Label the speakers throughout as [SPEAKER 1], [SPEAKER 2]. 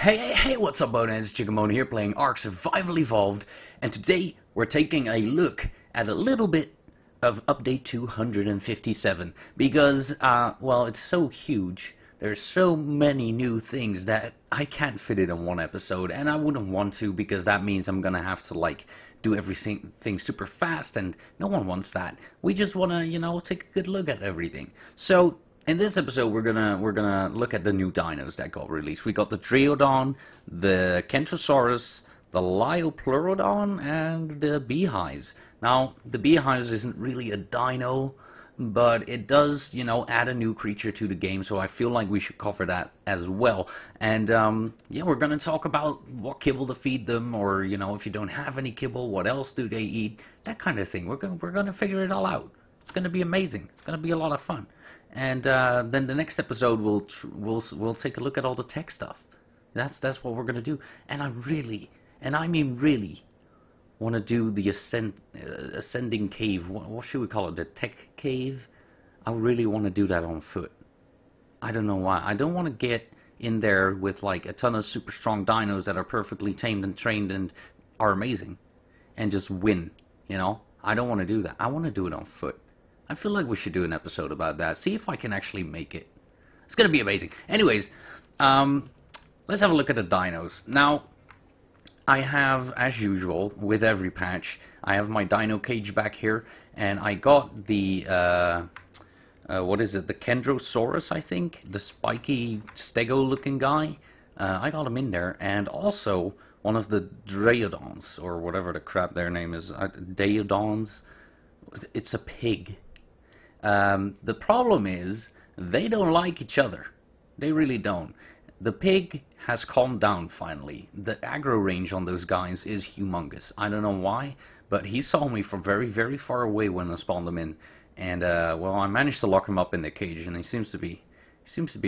[SPEAKER 1] Hey, what's up, Bonans? Chickamona here playing ARK Survival Evolved, and today we're taking a look at a little bit of update 257, because, well, it's so huge, there's so many new things that I can't fit it in one episode, and I wouldn't want to, because that means I'm gonna have to, like, do everything super fast, and no one wants that. We just wanna, take a good look at everything. So, in this episode, we're gonna look at the new dinos that got released. We got the Deaodon, the Kentrosaurus, the Liopleurodon, and the Beehives. Now, the Beehives isn't really a dino, but it does, add a new creature to the game. So I feel like we should cover that as well. And yeah, we're gonna talk about what kibble to feed them, or if you don't have any kibble, what else do they eat? That kind of thing. We're gonna figure it all out. It's gonna be amazing. It's gonna be a lot of fun. And then the next episode we'll take a look at all the tech stuff. That's what we're gonna do. And I really, and I mean really, want to do the ascending cave. What should we call it? The tech cave. I really want to do that on foot. I don't know why. I don't want to get in there with like a ton of super strong dinos that are perfectly tamed and trained and are amazing, and just win. I don't want to do that. I want to do it on foot. I feel like we should do an episode about that. See if I can actually make it. It's going to be amazing. Anyways, let's have a look at the dinos. Now, I have, as usual, with every patch, I have my dino cage back here. And I got the, what is it? The Kentrosaurus, I think? The spiky stego-looking guy. I got him in there. And also, one of the Deaodons, or whatever the crap their name is. Deaodons. It's a pig. The problem is, they don't like each other. They really don't. The pig has calmed down finally. The aggro range on those guys is humongous. I don't know why, but he saw me from very, very far away when I spawned him in. And, well, I managed to lock him up in the cage, and he seems to be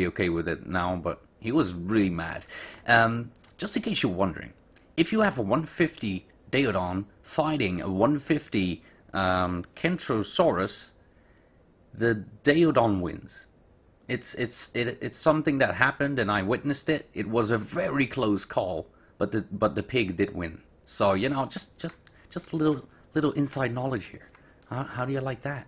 [SPEAKER 1] okay with it now, but he was really mad. Just in case you're wondering, if you have a 150 Deaodon fighting a 150 Kentrosaurus, the Deaodon wins. It's something that happened, and I witnessed it. It was a very close call, but the pig did win. So just a little inside knowledge here. How do you like that?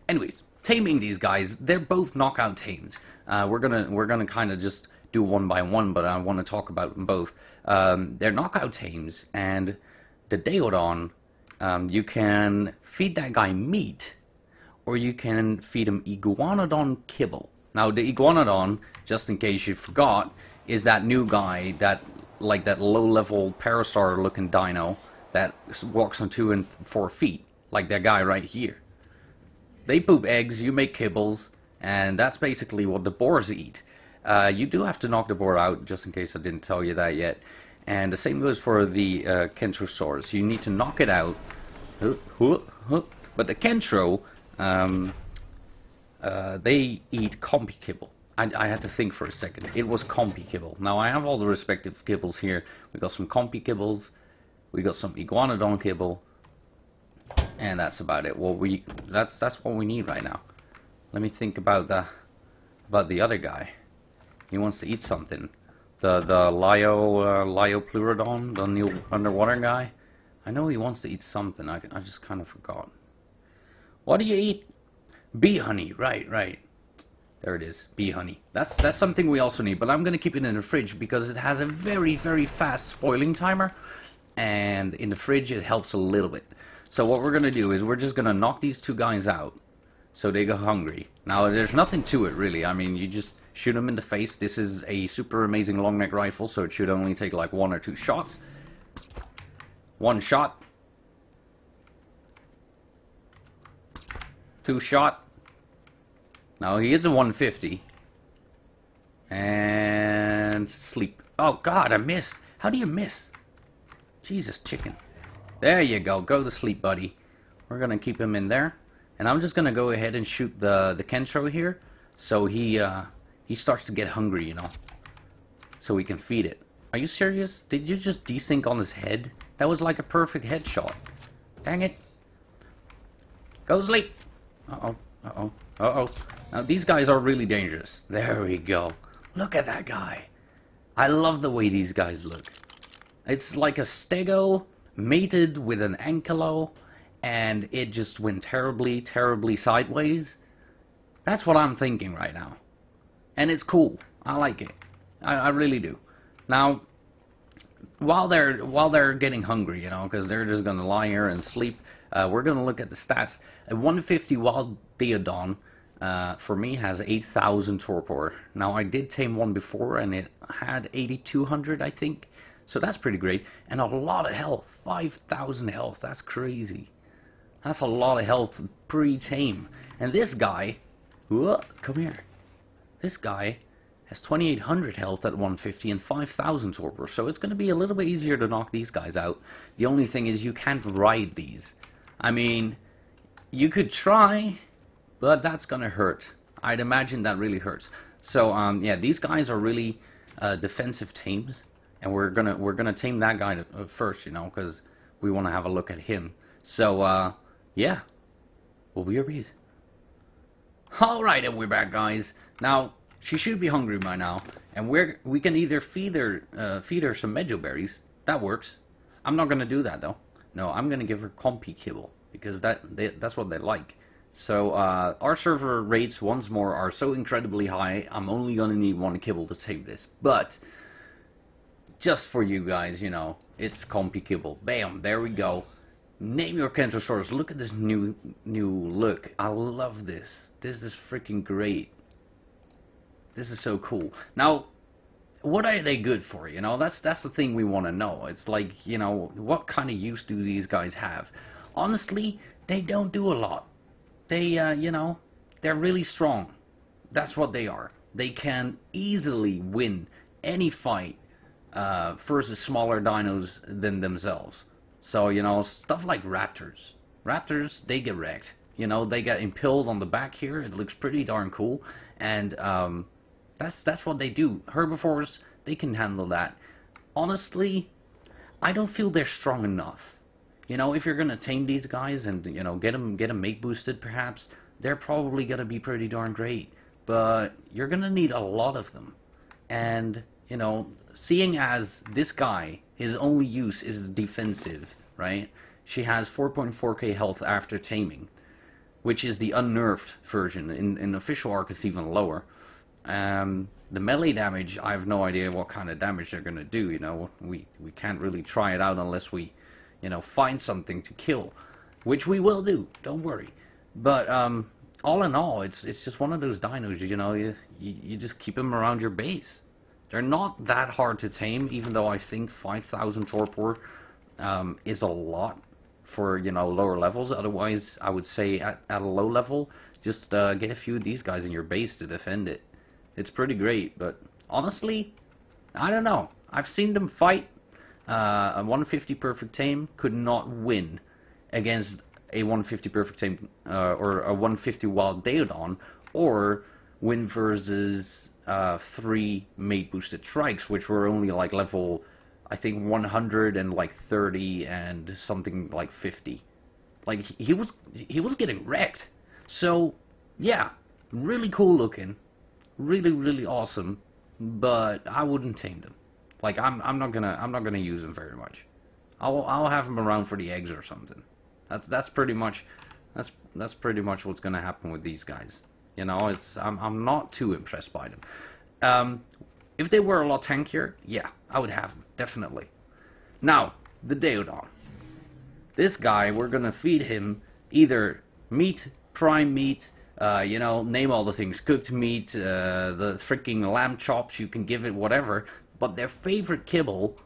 [SPEAKER 1] Anyways, taming these guys. They're both knockout tames. We're gonna kind of just do one by one, but I want to talk about them both. They're knockout tames, and the Deaodon, you can feed that guy meat, or you can feed him Iguanodon kibble. Now, the Iguanodon, just in case you forgot, is that new guy, that low-level Parasaur-looking dino that walks on 2 and 4 feet, like that guy right here. They poop eggs, you make kibbles, and that's basically what the boars eat. You do have to knock the boar out, just in case I didn't tell you that yet. And the same goes for the Kentrosaurus. You need to knock it out. But the Kentro, they eat compy kibble. I had to think for a second. It was compy kibble. Now I have all the respective kibbles here. We got some compy kibbles. We got some Iguanodon kibble. And that's about it. Well, that's what we need right now. Let me think about the other guy. He wants to eat something. The Liopleurodon, the new underwater guy. I know he wants to eat something. I just kind of forgot. What do you eat? Bee honey. Right. There it is. Bee honey. That's something we also need. But I'm gonna keep it in the fridge because it has a very, very fast spoiling timer, and in the fridge it helps a little bit. So what we're gonna do is we're just gonna knock these two guys out, so they go hungry. Now there's nothing to it really. I mean, you just shoot them in the face. This is a super amazing long neck rifle, so it should only take like 1 or 2 shots. 1 shot. 2 shot. Now he is a 150. And sleep. Oh god, I missed. How do you miss? Jesus, chicken. There you go. Go to sleep, buddy. We're gonna keep him in there. And I'm just gonna go ahead and shoot the Kentro here, so he starts to get hungry, so we can feed it. Are you serious? Did you just desync on his head? That was like a perfect headshot. Dang it. Go sleep. Uh-oh. Now, these guys are really dangerous. There we go. Look at that guy. I love the way these guys look. It's like a stego mated with an ankylo, and it just went terribly, terribly sideways. That's what I'm thinking right now. And it's cool. I like it. I really do. Now, while they're getting hungry, you know, because they're just gonna lie here and sleep, we're gonna look at the stats. A 150 wild Deaodon, for me, has 8,000 torpor. Now, I did tame one before, and it had 8,200, I think. So that's pretty great. And a lot of health. 5,000 health. That's crazy. That's a lot of health pre-tame. And this guy, whoa, come here. This guy has 2,800 health at 150 and 5,000 torpor. So it's going to be a little bit easier to knock these guys out. The only thing is you can't ride these. I mean, you could try, but that's going to hurt. I'd imagine that really hurts. So, yeah, these guys are really defensive tames. And we're gonna tame that guy first, you know, because we want to have a look at him. So, yeah, we'll be right back. Alright, and we're back, guys. Now, she should be hungry by now, and we can either feed her some mejo berries. That works. I'm not gonna do that though. No, I'm gonna give her compy kibble because that's what they like. So our server rates once more are so incredibly high. I'm only gonna need one kibble to tame this, but just for you guys, you know, it's compy kibble. Bam, there we go. Name your Kentrosaurus. Look at this new look. I love this. This is freaking great. This is so cool. Now, what are they good for? You know, that's the thing we want to know. It's like, you know, what kind of use do these guys have? Honestly, they don't do a lot. They, you know, they're really strong. That's what they are. They can easily win any fight versus smaller dinos than themselves. So, you know, stuff like raptors. Raptors, they get wrecked. You know, they get impaled on the back here. It looks pretty darn cool. And that's what they do. Herbivores, they can handle that. Honestly, I don't feel they're strong enough. You know, if you're going to tame these guys and, you know, get them mate boosted perhaps, they're probably going to be pretty darn great. But you're going to need a lot of them. And, you know, seeing as this guy, his only use is defensive, right? She has 4.4k health after taming, which is the unnerved version. In official ARK, it's even lower. The melee damage, I have no idea what kind of damage they're going to do, you know. We can't really try it out unless we, you know, find something to kill, which we will do, don't worry. But all in all, it's just one of those dinos, you know, you just keep them around your base. They're not that hard to tame, even though I think 5,000 torpor is a lot for, you know, lower levels. Otherwise, I would say at a low level, just get a few of these guys in your base to defend it. It's pretty great, but honestly, I don't know. I've seen them fight. A 150 perfect tame could not win against a 150 perfect tame or a 150 wild Deaodon, or win versus 3 mate boosted Shrikes, which were only like level, I think 130 and something like 50. Like he was getting wrecked. So yeah, really cool looking, really awesome, but I wouldn't tame them. Like I'm not gonna use them very much. I'll have them around for the eggs or something. That's pretty much what's gonna happen with these guys. You know, I'm not too impressed by them. If they were a lot tankier, yeah, I would have them, definitely. Now, the Deaodon. This guy, we're gonna feed him either meat, prime meat, you know, name all the things, cooked meat, the freaking lamb chops, you can give it whatever, but their favorite kibble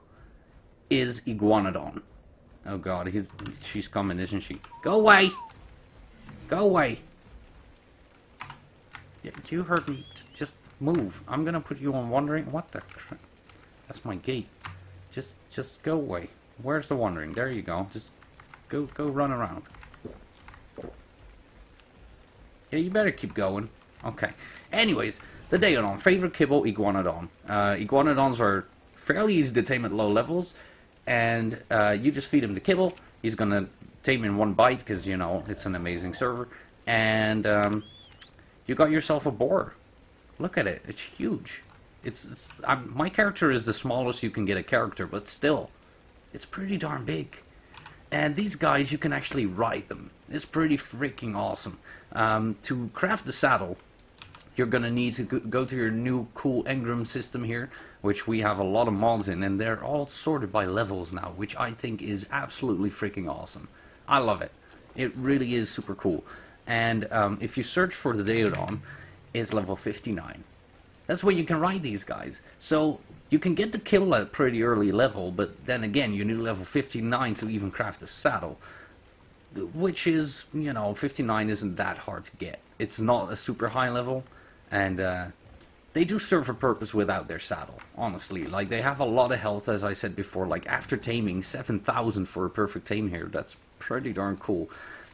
[SPEAKER 1] is Iguanodon. Oh god, she's coming, isn't she? Go away! Go away! Yeah, you heard me. Just move. I'm gonna put you on wandering. What the crap? That's my gate. Just go away. Where's the wandering? There you go. Just go run around. Yeah, you better keep going. Okay. Anyways, the Deaodon. Favorite kibble, Iguanodon. Iguanodons are fairly easy to tame at low levels, and you just feed him the kibble. He's gonna tame in one bite because, you know, it's an amazing server. And you got yourself a boar. Look at it. It's huge. My character is the smallest you can get a character, but still, it's pretty darn big. And these guys, you can actually ride them. It's pretty freaking awesome. To craft the saddle, you're gonna need to go to your new cool engram system here, which we have a lot of mods in, and they're all sorted by levels now, which I think is absolutely freaking awesome. I love it. It really is super cool. And if you search for the Deaodon, it's level 59. That's where you can ride these guys. So you can get the kill at a pretty early level, but then again, you need level 59 to even craft a saddle. Which is, you know, 59 isn't that hard to get. It's not a super high level, and they do serve a purpose without their saddle, honestly. Like, they have a lot of health, as I said before. Like, after taming, 7,000 for a perfect tame here. That's pretty darn cool.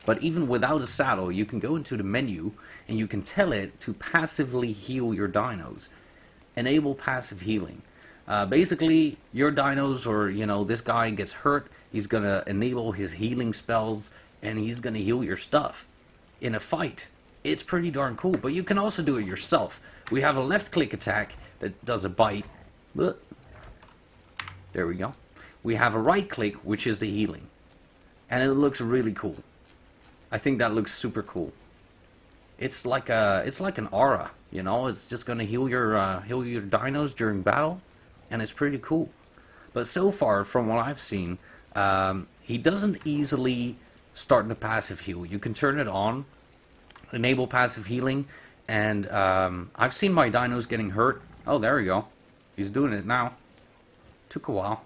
[SPEAKER 1] But even without a saddle, you can go into the menu, and you can tell it to passively heal your dinos. Enable passive healing. Basically, your dinos, or, you know, this guy gets hurt, he's gonna enable his healing spells, and he's gonna heal your stuff in a fight. It's pretty darn cool, but you can also do it yourself. We have a left-click attack that does a bite. There we go. We have a right-click, which is the healing. And it looks really cool. I think that looks super cool. It's like an aura, you know. It's just gonna heal your dinos during battle, and it's pretty cool. But so far, from what I've seen, he doesn't easily start the passive heal. You can turn it on, enable passive healing, and I've seen my dinos getting hurt. Oh, there we go. He's doing it now. Took a while,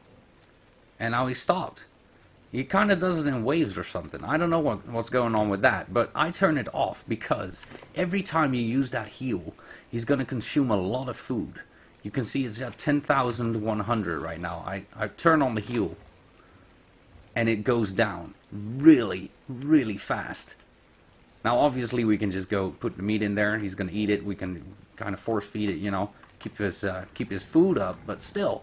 [SPEAKER 1] and now he stopped. He kind of does it in waves or something. I don't know what's going on with that, but I turn it off because every time you use that heal, he's going to consume a lot of food. You can see it's at 10,100 right now. I turn on the heal, and it goes down really, really fast. Now, obviously, we can just go put the meat in there. He's going to eat it. We can kind of force feed it, you know, keep his food up, but still,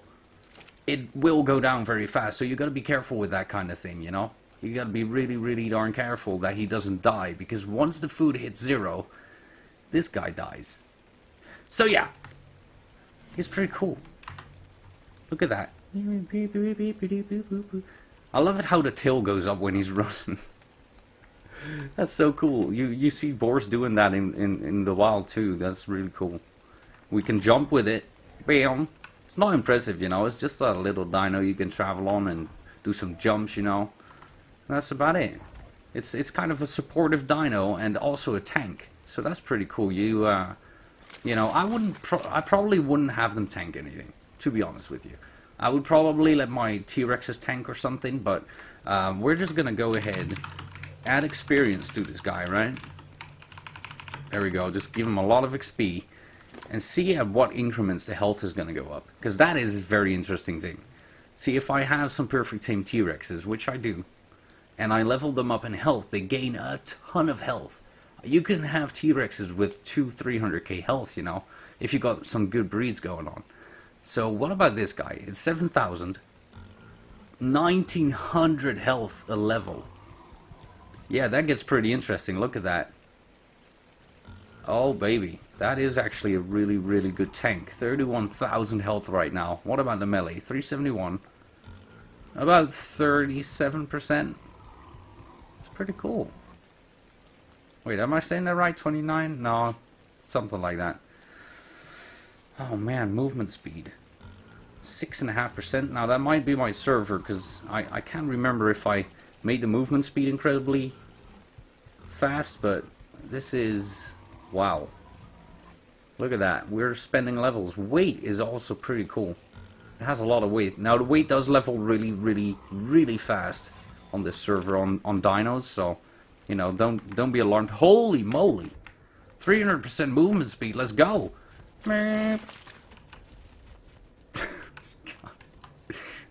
[SPEAKER 1] it will go down very fast, so you got to be careful with that kind of thing, you know? You got to be really, really darn careful that he doesn't die, because once the food hits 0, this guy dies. So yeah, he's pretty cool. Look at that. I love it how the tail goes up when he's running. That's so cool. You see boars doing that in the wild too. That's really cool. We can jump with it. Bam. It's not impressive, you know. It's just a little dino you can travel on and do some jumps, you know. That's about it. It's kind of a supportive dino and also a tank. So that's pretty cool. You know, I probably wouldn't have them tank anything, to be honest with you. I would probably let my T-Rexes tank or something, but we're just gonna go ahead, add experience to this guy, right? There we go. Just give him a lot of XP. And see at what increments the health is going to go up. Because that is a very interesting thing. See, if I have some perfect tame T-Rexes, which I do, and I level them up in health, they gain a ton of health. You can have T-Rexes with 200-300k health, you know, if you got some good breeds going on. So what about this guy? It's 7,000. 1,900 health a level. Yeah, that gets pretty interesting. Look at that. Oh, baby. That is actually a really, really good tank. 31,000 health right now. What about the melee? 371. About 37%. It's pretty cool. Wait, am I saying that right? 29? No, something like that. Oh, man. Movement speed. 6.5%. Now, that might be my server, because I can't remember if I made the movement speed incredibly fast, but this is... Wow. Look at that. We're spending levels. Weight is also pretty cool. It has a lot of weight. Now the weight does level really, really, really fast on this server on dinos, so you know, don't be alarmed. Holy moly. 300% movement speed. Let's go. This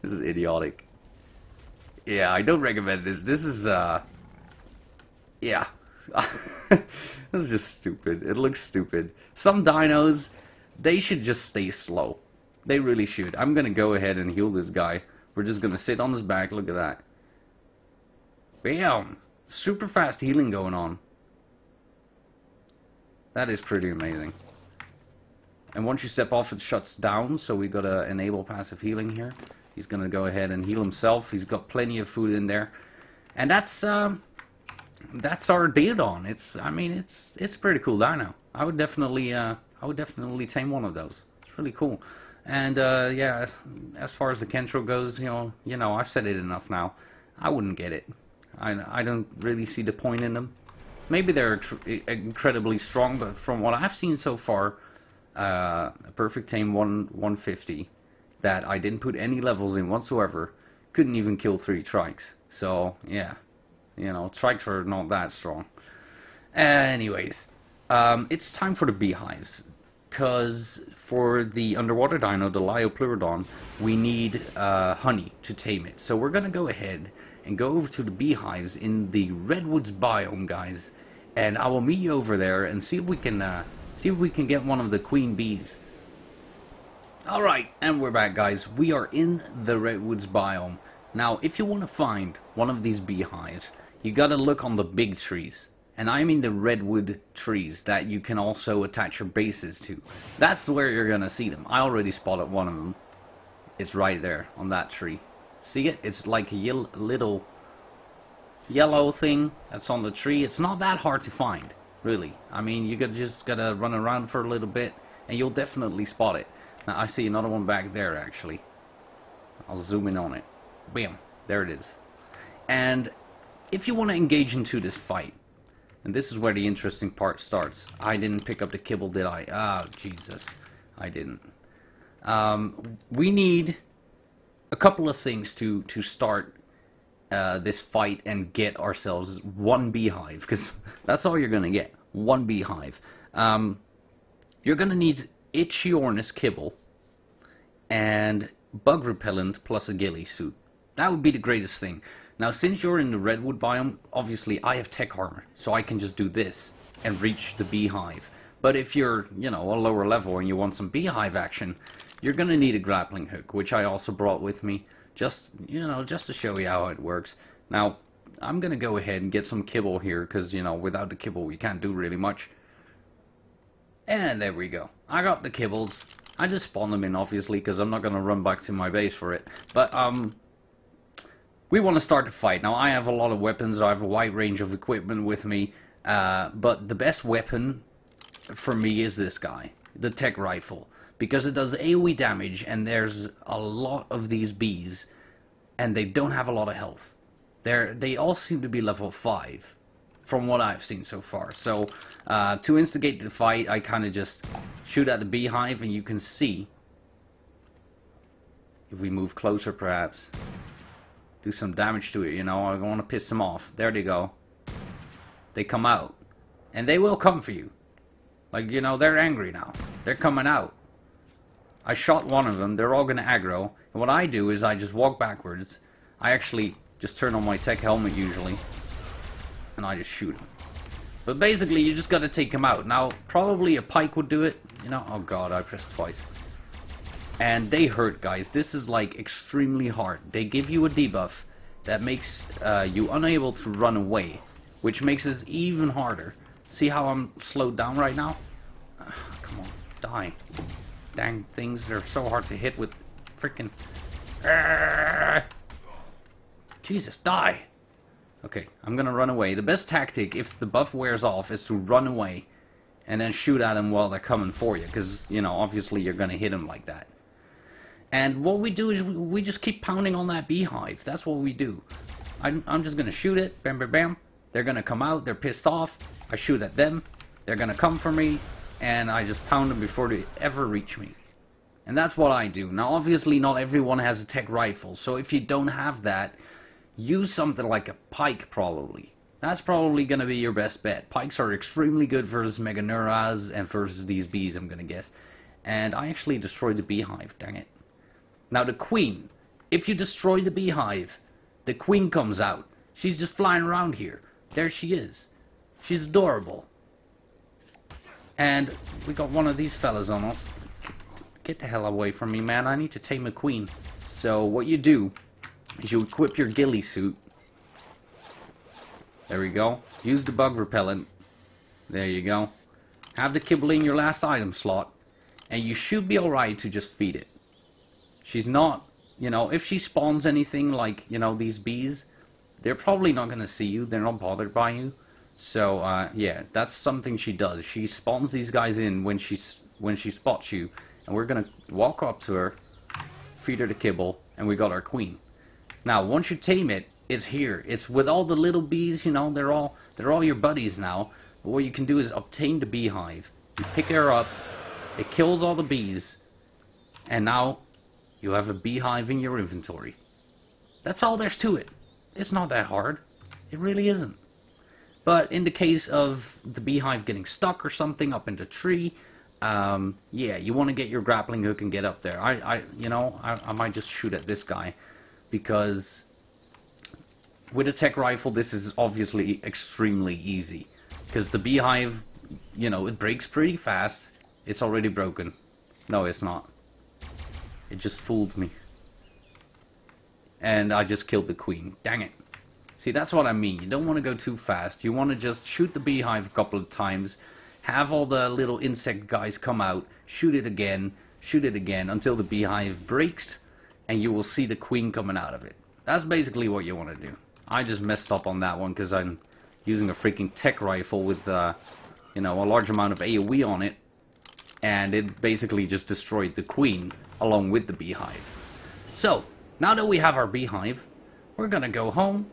[SPEAKER 1] is idiotic. Yeah, I don't recommend this. This is yeah. This is just stupid. It looks stupid. Some dinos, they should just stay slow. They really should. I'm gonna go ahead and heal this guy. We're just gonna sit on his back. Look at that. Bam! Super fast healing going on. That is pretty amazing. And once you step off, it shuts down, so we gotta enable passive healing here. He's gonna go ahead and heal himself. He's got plenty of food in there. And that's our Deaodon. It's a pretty cool dino. I would definitely tame one of those. It's really cool. And yeah, as far as the Kentro goes, you know, I've said it enough now. I wouldn't get it. I don't really see the point in them. Maybe they're incredibly strong, but from what I've seen so far, a perfect tame 150 that I didn't put any levels in whatsoever couldn't even kill 3 trikes. So yeah, you know, trikes are not that strong. Anyways, it's time for the Beehives. Because for the underwater dino, the Liopleurodon, we need honey to tame it. So we're going to go ahead and go over to the Beehives in the Redwoods biome, guys. And I will meet you over there and see if we can get one of the queen bees. Alright, and we're back, guys. We are in the Redwoods biome. Now, if you want to find one of these Beehives, you got to look on the big trees. And I mean the redwood trees that you can also attach your bases to. That's where you're going to see them. I already spotted one of them. It's right there on that tree. See it? It's like a little yellow thing that's on the tree. It's not that hard to find, really. I mean, you just got to run around for a little bit and you'll definitely spot it. Now, I see another one back there, actually. I'll zoom in on it. Bam. There it is. And if you want to engage into this fight, and this is where the interesting part starts. I didn't pick up the kibble, did I? Ah, Jesus. I didn't. We need a couple of things to start this fight and get ourselves one beehive. Because that's all you're going to get. One beehive. You're going to need Ichthyornis kibble and bug repellent plus a ghillie suit. That would be the greatest thing. Now, since you're in the redwood biome, obviously I have tech armor, so I can just do this and reach the beehive. But if you're, you know, a lower level and you want some beehive action, you're gonna need a grappling hook, which I also brought with me, just, you know, just to show you how it works. Now, I'm gonna go ahead and get some kibble here, because, you know, without the kibble we can't do really much. And there we go. I got the kibbles. I just spawned them in, obviously, because I'm not gonna run back to my base for it. But, we want to start the fight. Now, I have a lot of weapons. I have a wide range of equipment with me. But the best weapon for me is this guy, the tech rifle. Because it does AoE damage, and there's a lot of these bees, and they don't have a lot of health. They all seem to be level 5, from what I've seen so far. So, to instigate the fight, I kind of just shoot at the beehive, and you can see, if we move closer perhaps, do some damage to it, you know. I want to piss them off. There they go. They come out. And they will come for you. Like, you know, they're angry now. They're coming out. I shot one of them. They're all going to aggro. And what I do is I just walk backwards. I actually just turn on my tech helmet usually. And I just shoot them. But basically, you just got to take them out. Now, probably a pike would do it. You know, oh god, I pressed twice. And they hurt, guys. This is like extremely hard. They give you a debuff that makes you unable to run away, which makes this even harder. See how I'm slowed down right now? Come on, die. Dang things are so hard to hit with freaking... Jesus, die! Okay, I'm gonna run away. The best tactic, if the buff wears off, is to run away and then shoot at them while they're coming for you, because, you know, obviously you're gonna hit them like that. And what we do is we just keep pounding on that beehive. That's what we do. I'm just going to shoot it. Bam, bam, bam. They're going to come out. They're pissed off. I shoot at them. They're going to come for me. And I just pound them before they ever reach me. And that's what I do. Now, obviously, not everyone has a tech rifle. So if you don't have that, use something like a pike, probably. That's probably going to be your best bet. Pikes are extremely good versus Meganeuras and versus these bees, I'm going to guess. And I actually destroyed the beehive. Dang it. Now the queen, if you destroy the beehive, the queen comes out. She's just flying around here. There she is. She's adorable. And we got one of these fellas on us. Get the hell away from me, man. I need to tame a queen. So what you do is you equip your ghillie suit. There we go. Use the bug repellent. There you go. Have the kibble in your last item slot. and you should be alright to just feed it. She's not, you know, if she spawns anything like, you know, these bees, they're probably not going to see you. They're not bothered by you. So, yeah, that's something she does. She spawns these guys in when she spots you. And we're going to walk up to her, feed her the kibble, and we got our queen. Now, once you tame it, it's here. It's with all the little bees, you know, they're all your buddies now. But what you can do is obtain the beehive. You pick her up, it kills all the bees, and now you have a beehive in your inventory. That's all there's to it. It's not that hard. It really isn't. But in the case of the beehive getting stuck or something up in the tree, yeah, you want to get your grappling hook and get up there. I might just shoot at this guy, because with a tech rifle, this is obviously extremely easy. Because the beehive, you know, it breaks pretty fast. It's already broken. No, it's not. It just fooled me. And I just killed the queen. Dang it. See, that's what I mean. You don't want to go too fast. You want to just shoot the beehive a couple of times, have all the little insect guys come out, shoot it again, until the beehive breaks, and you will see the queen coming out of it. That's basically what you want to do. I just messed up on that one because I'm using a freaking tech rifle with, you know, a large amount of AoE on it, and it basically just destroyed the queen along with the beehive. So, now that we have our beehive, we're gonna go home,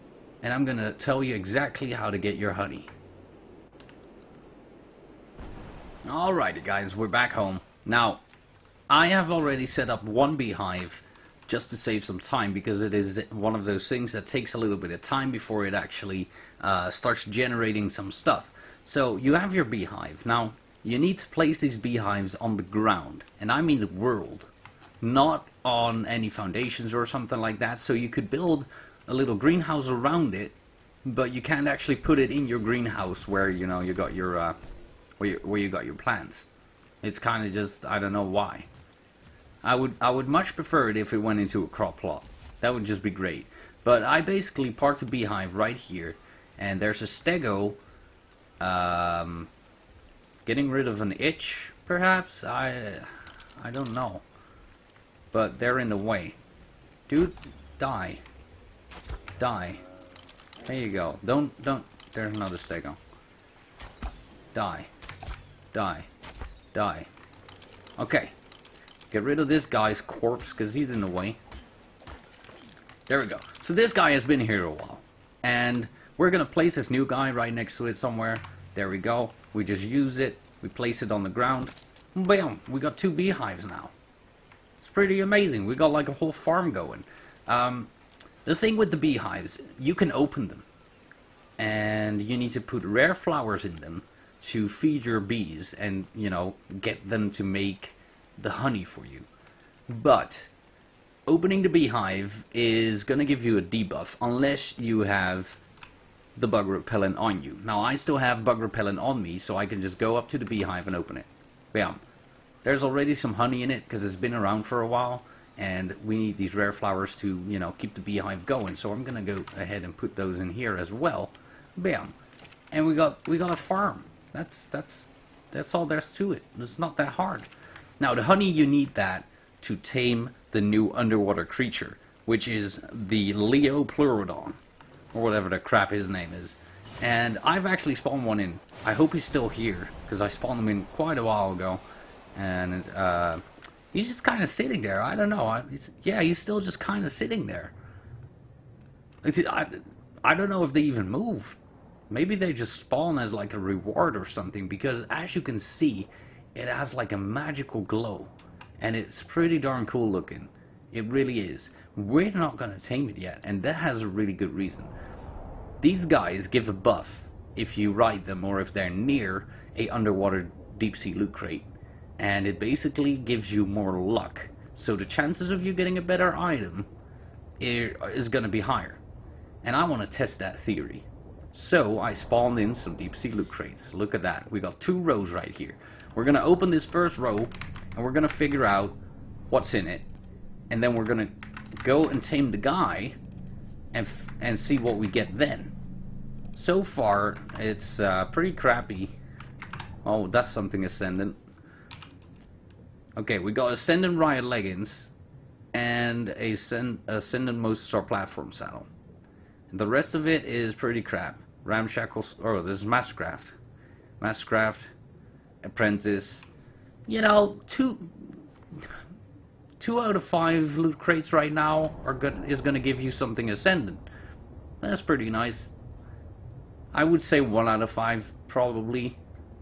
[SPEAKER 1] and I'm gonna tell you exactly how to get your honey. Alrighty guys, we're back home. Now, I have already set up one beehive just to save some time, because it is one of those things that takes a little bit of time before it actually starts generating some stuff. So you have your beehive. Now, you need to place these beehives on the ground, and I mean the world, not on any foundations or something like that. So you could build a little greenhouse around it, but you can't actually put it in your greenhouse where, you know, you got your where you got your plants. It's kind of just, I don't know why. I would much prefer it if it went into a crop plot. That would just be great. But I basically parked the beehive right here, and there's a stego getting rid of an itch, perhaps? I don't know. But they're in the way. Dude, die. Die. There you go. Don't, there's another stego. Die. Die. Die. Okay. Get rid of this guy's corpse, because he's in the way. There we go. So this guy has been here a while. And we're going to place this new guy right next to it somewhere. There we go. We just use it. We place it on the ground. Bam! We got 2 beehives now. It's pretty amazing. We got like a whole farm going. The thing with the beehives, you can open them. And you need to put rare flowers in them to feed your bees and, you know, get them to make the honey for you. But opening the beehive is going to give you a debuff unless you have the bug repellent on you. Now I still have bug repellent on me, so I can just go up to the beehive and open it. Bam. There's already some honey in it because it's been around for a while, and we need these rare flowers to, you know, keep the beehive going. So I'm going to go ahead and put those in here as well. Bam. And we got a farm. That's all there's to it. It's not that hard. Now the honey, you need that to tame the new underwater creature, which is the Liopleurodon, or whatever the crap his name is. And I've actually spawned one in. I hope he's still here, because I spawned him in quite a while ago. And he's just kind of sitting there. I don't know. Yeah, he's still just kind of sitting there. I don't know if they even move. Maybe they just spawn as like a reward or something, because as you can see, it has like a magical glow. And it's pretty darn cool looking. It really is. We're not going to tame it yet, and that has a really good reason. These guys give a buff if you ride them or if they're near a underwater deep sea loot crate. And it basically gives you more luck. So the chances of you getting a better item is going to be higher. And I want to test that theory. So I spawned in some deep sea loot crates. Look at that. We got 2 rows right here. We're going to open this first row, and we're going to figure out what's in it. And then we're going to go and tame the guy and see what we get then. So far, it's pretty crappy. Oh, that's something ascendant. Okay, we got Ascendant Riot leggings and a Ascendant Mosasaur platform saddle. And the rest of it is pretty crap. Ramshackles. Oh, there's Mastercraft. Mastercraft, Apprentice. You know, two out of 5 loot crates right now is gonna give you something Ascendant. That's pretty nice. I would say 1 out of 5 probably.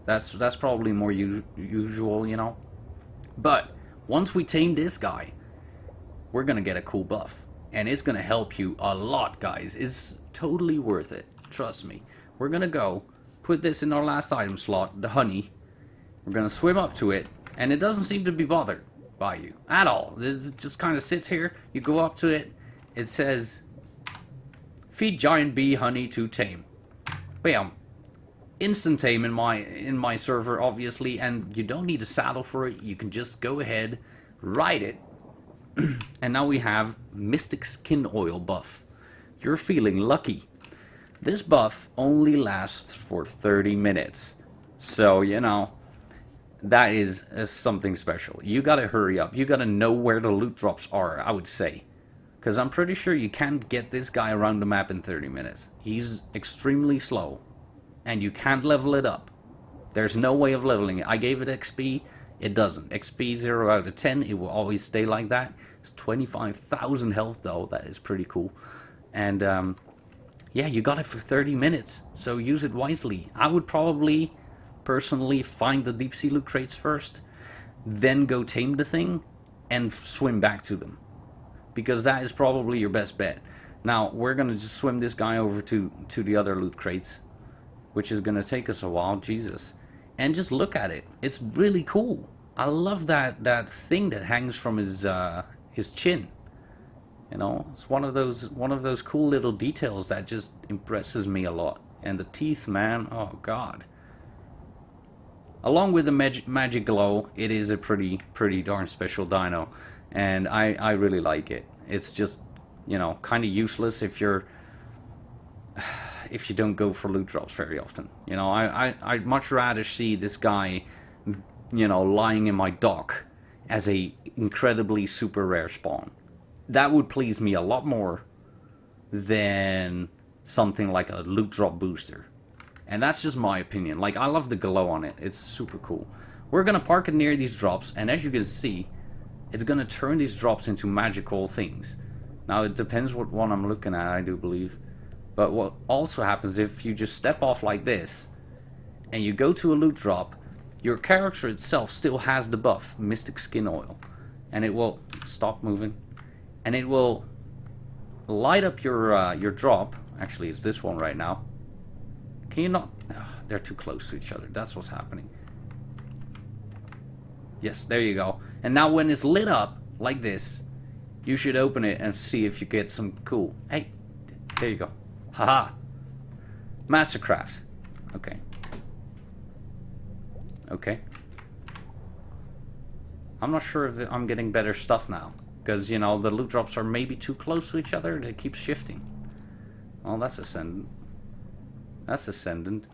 [SPEAKER 1] That's probably more usual, you know. But once we tame this guy, we're gonna get a cool buff, and it's gonna help you a lot, guys. It's totally worth it. Trust me. We're gonna go put this in our last item slot, the honey. We're gonna swim up to it, and it doesn't seem to be bothered by you at all. It just kind of sits here. You go up to it. It says, "Feed giant bee honey to tame." Bam. Instant tame in my server, obviously, and you don't need a saddle for it. You can just go ahead, ride it, and now we have Mystic Skin Oil buff. You're feeling lucky. This buff only lasts for 30 minutes, so you know that is something special. You gotta hurry up. You gotta know where the loot drops are, I would say, because I'm pretty sure you can't get this guy around the map in 30 minutes. He's extremely slow. And you can't level it up. There's no way of leveling it. I gave it XP. It doesn't. XP 0 out of 10. It will always stay like that. It's 25,000 health though. That is pretty cool. And yeah, you got it for 30 minutes. So use it wisely. I would probably personally find the deep sea loot crates first. Then go tame the thing. And swim back to them. Because that is probably your best bet. Now, we're going to just swim this guy over to the other loot crates. Which is going to take us a while, Jesus. And just look at it. It's really cool. I love that thing that hangs from his chin. You know, it's one of those cool little details that just impresses me a lot. And the teeth, man, oh god. Along with the magic glow, it is a pretty darn special dino. And I really like it. It's just, you know, kind of useless if you don't go for loot drops very often. You know, I'd much rather see this guy, you know, lying in my dock as a incredibly super rare spawn. That would please me a lot more than something like a loot drop booster. And that's just my opinion. Like, I love the glow on it. It's super cool. We're gonna park it near these drops, and as you can see, it's gonna turn these drops into magical things. Now, it depends what one I'm looking at, I do believe. But what also happens if you just step off like this and you go to a loot drop, your character itself still has the buff, Mystic Skin Oil. And it will stop moving. And it will light up your drop. Actually, it's this one right now. Can you not? Oh, they're too close to each other. That's what's happening. Yes, there you go. And now when it's lit up like this, you should open it and see if you get some cool. Hey, there you go. Haha. Mastercraft. Okay. Okay. I'm not sure if I'm getting better stuff now. Because, you know, the loot drops are maybe too close to each other. They keep shifting. Well, that's Ascendant. That's Ascendant.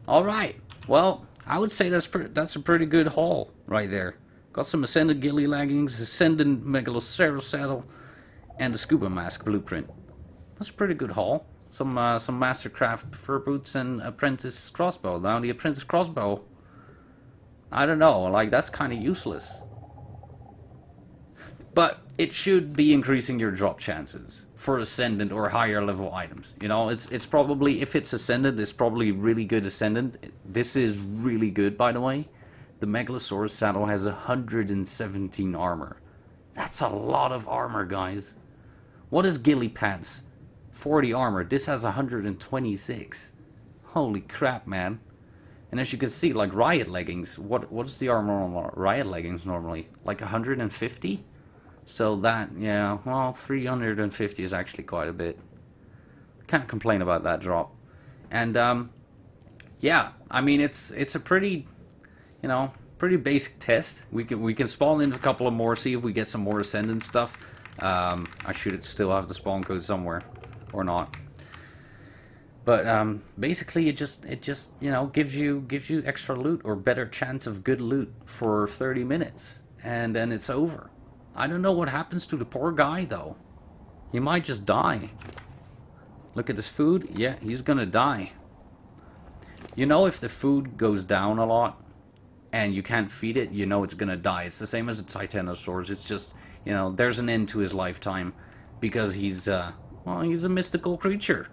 [SPEAKER 1] Alright. Well, I would say that's a pretty good haul right there. Got some Ascendant ghillie leggings, Ascendant Megaloceros saddle, and the scuba mask blueprint. That's a pretty good haul. Some Mastercraft fur boots and Apprentice crossbow. Now the Apprentice crossbow, I don't know, like that's kind of useless. But it should be increasing your drop chances for Ascendant or higher level items. You know, it's probably, if it's Ascendant, it's probably really good Ascendant. This is really good, by the way. The Megalosaurus saddle has 117 armor. That's a lot of armor, guys. What is Ghillie Pants? 40 armor. This has 126. Holy crap, man. And as you can see, like Riot leggings, what's the armor on Riot leggings normally? Like 150? So that, yeah, well, 350 is actually quite a bit. Can't complain about that drop. And yeah, I mean it's a pretty, you know, pretty basic test. We can spawn in a couple of more, see if we get some more Ascendant stuff. I should still have the spawn code somewhere, or not. But basically, it just you know gives you extra loot or better chance of good loot for 30 minutes. and then it's over. I don't know what happens to the poor guy, though. He might just die. Look at this food. Yeah, he's gonna die. You know, if the food goes down a lot and you can't feed it, you know it's gonna die. It's the same as the Titanosaurs. It's just, you know, there's an end to his lifetime because he's, well, he's a mystical creature.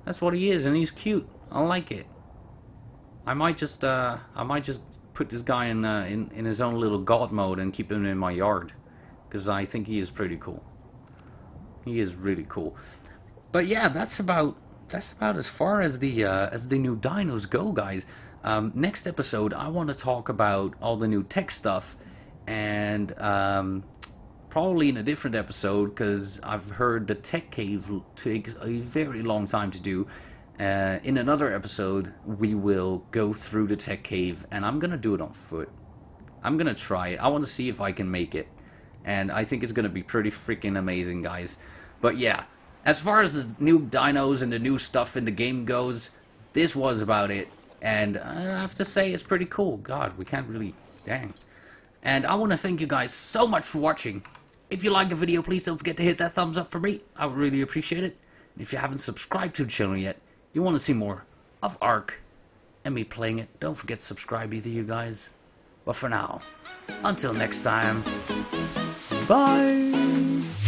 [SPEAKER 1] That's what he is, and he's cute. I like it. I might just put this guy in his own little god mode and keep him in my yard, because I think he is pretty cool. He is really cool. But yeah, that's about as far as the new dinos go, guys. Next episode, I want to talk about all the new tech stuff, and probably in a different episode, because I've heard the tech cave takes a very long time to do. In another episode, we will go through the tech cave, and I'm gonna do it on foot. I'm gonna try it. I want to see if I can make it, and I think it's gonna be pretty freaking amazing, guys. But yeah, as far as the new dinos and the new stuff in the game goes, this was about it. And I have to say, it's pretty cool. God, we can't really... Dang. And I want to thank you guys so much for watching. If you liked the video, please don't forget to hit that thumbs up for me. I would really appreciate it. And if you haven't subscribed to the channel yet, you want to see more of ARK and me playing it, don't forget to subscribe either, you guys. But for now, until next time, bye!